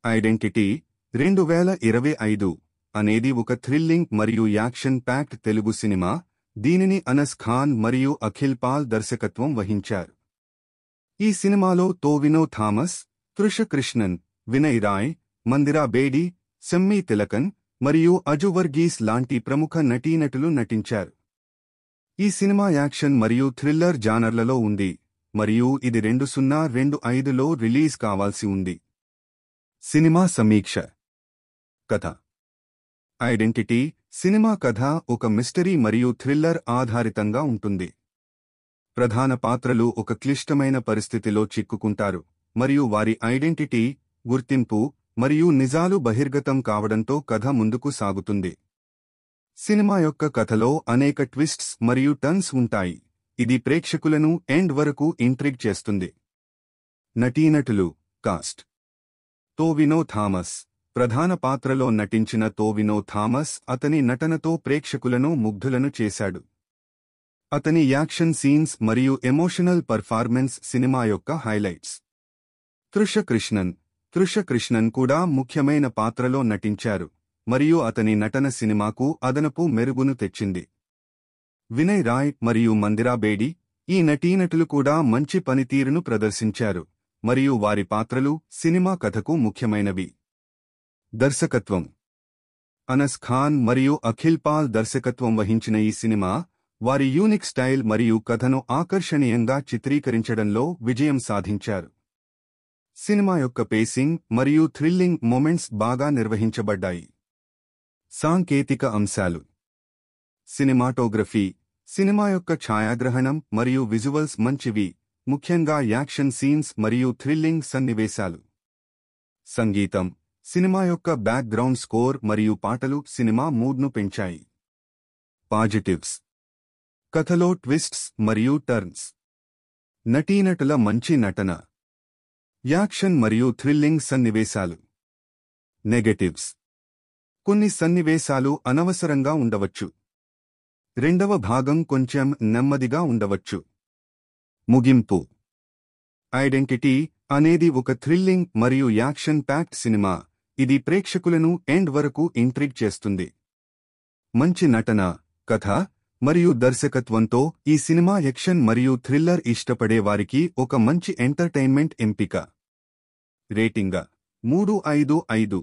Identity 2025 అనేది ఒక thrilling మరియు యాక్షన్ ప్యాక్డ్ తెలుగు సినిమా. దీనిని అనస్ ఖాన్ మరియు అఖిల్ పాల్ దర్శకత్వం వహించారు. ఈ సినిమాలో టోవినో థామస్, తృష కృష్ణన్, వినయ్ రాయ్, మందిరా బేడి, సెమ్మీ తిలకన్ మరియు అజు వర్గీస్ లాంటి ప్రముఖ నటీనటులు నటించారు. ఈ సినిమా యాక్షన్ మరియు థ్రిల్లర్ జానర్లలో ఉంది మరియు ఇది 2025లో రిలీజ్ కావాల్సి ఉంది. సినిమా సమీక్ష. కథ. ఐడెంటిటీ సినిమా కథ ఒక మిస్టరీ మరియు థ్రిల్లర్ ఆధారితంగా ఉంటుంది. ప్రధాన పాత్రలు ఒక క్లిష్టమైన పరిస్థితిలో చిక్కుకుంటారు మరియు వారి ఐడెంటిటీ, గుర్తింపు మరియు నిజాలు బహిర్గతం కావడంతో కథ ముందుకు సాగుతుంది. సినిమా యొక్క కథలో అనేక ట్విస్ట్స్ మరియు టర్న్స్ ఉంటాయి. ఇది ప్రేక్షకులను ఎండ్ వరకు ఇంట్రిగ్ చేస్తుంది. నటీనటులు. కాస్ట్. టోవినో థామస్. ప్రధాన పాత్రలో నటించిన టోవినో థామస్ అతని నటనతో ప్రేక్షకులను ముగ్ధులను చేశాడు. అతని యాక్షన్ సీన్స్ మరియు ఎమోషనల్ పర్ఫార్మెన్స్ సినిమా యొక్క హైలైట్స్. తృష కృష్ణన్. తృష కృష్ణన్ కూడా ముఖ్యమైన పాత్రలో నటించారు మరియు అతని నటన సినిమాకు అదనపు మెరుగును తెచ్చింది. వినయ్ రాయ్ మరియు మందిరా బేడి. ఈ నటీనటులు కూడా మంచి పనితీరును ప్రదర్శించారు మరియు వారి పాత్రలు సినిమా కథకు ముఖ్యమైనవి. దర్శకత్వం. అనస్ ఖాన్ మరియు అఖిల్ పాల్ దర్శకత్వం వహించిన ఈ సినిమా వారి యూనిక్ స్టైల్ మరియు కథను ఆకర్షణీయంగా చిత్రీకరించడంలో విజయం సాధించారు. సినిమా యొక్క పేసింగ్ మరియు థ్రిల్లింగ్ మొమెంట్స్ బాగా నిర్వహించబడ్డాయి. సాంకేతిక అంశాలు. సినిమాటోగ్రఫీ. సినిమా యొక్క ఛాయాగ్రహణం మరియు విజువల్స్ మంచివి, ముఖ్యంగా యాక్షన్ సీన్స్ మరియు థ్రిల్లింగ్ సన్నివేశాలు. సంగీతం. సినిమా యొక్క బ్యాక్గ్రౌండ్ స్కోర్ మరియు పాటలు సినిమా మూడ్ను పెంచాయి. పాజిటివ్స్. కథలో ట్విస్ట్స్ మరియు టర్న్స్. నటీనటుల మంచి నటన. యాక్షన్ మరియు థ్రిల్లింగ్ సన్నివేశాలు. నెగటివ్స్. కొన్ని సన్నివేశాలు అనవసరంగా ఉండవచ్చు. రెండవ భాగం కొంచెం నెమ్మదిగా ఉండవచ్చు. ముగింపు. ఐడెంటిటీ అనేది ఒక థ్రిల్లింగ్ మరియు యాక్షన్ ప్యాక్డ్ సినిమా. ఇది ప్రేక్షకులను ఎండ్ వరకు ఇంట్రిగ్ చేస్తుంది. మంచి నటన, కథ మరియు దర్శకత్వంతో ఈ సినిమా యాక్షన్ మరియు థ్రిల్లర్ ఇష్టపడే వారికి ఒక మంచి ఎంటర్టైన్మెంట్ ఎంపిక. రేటింగ్ 3/5.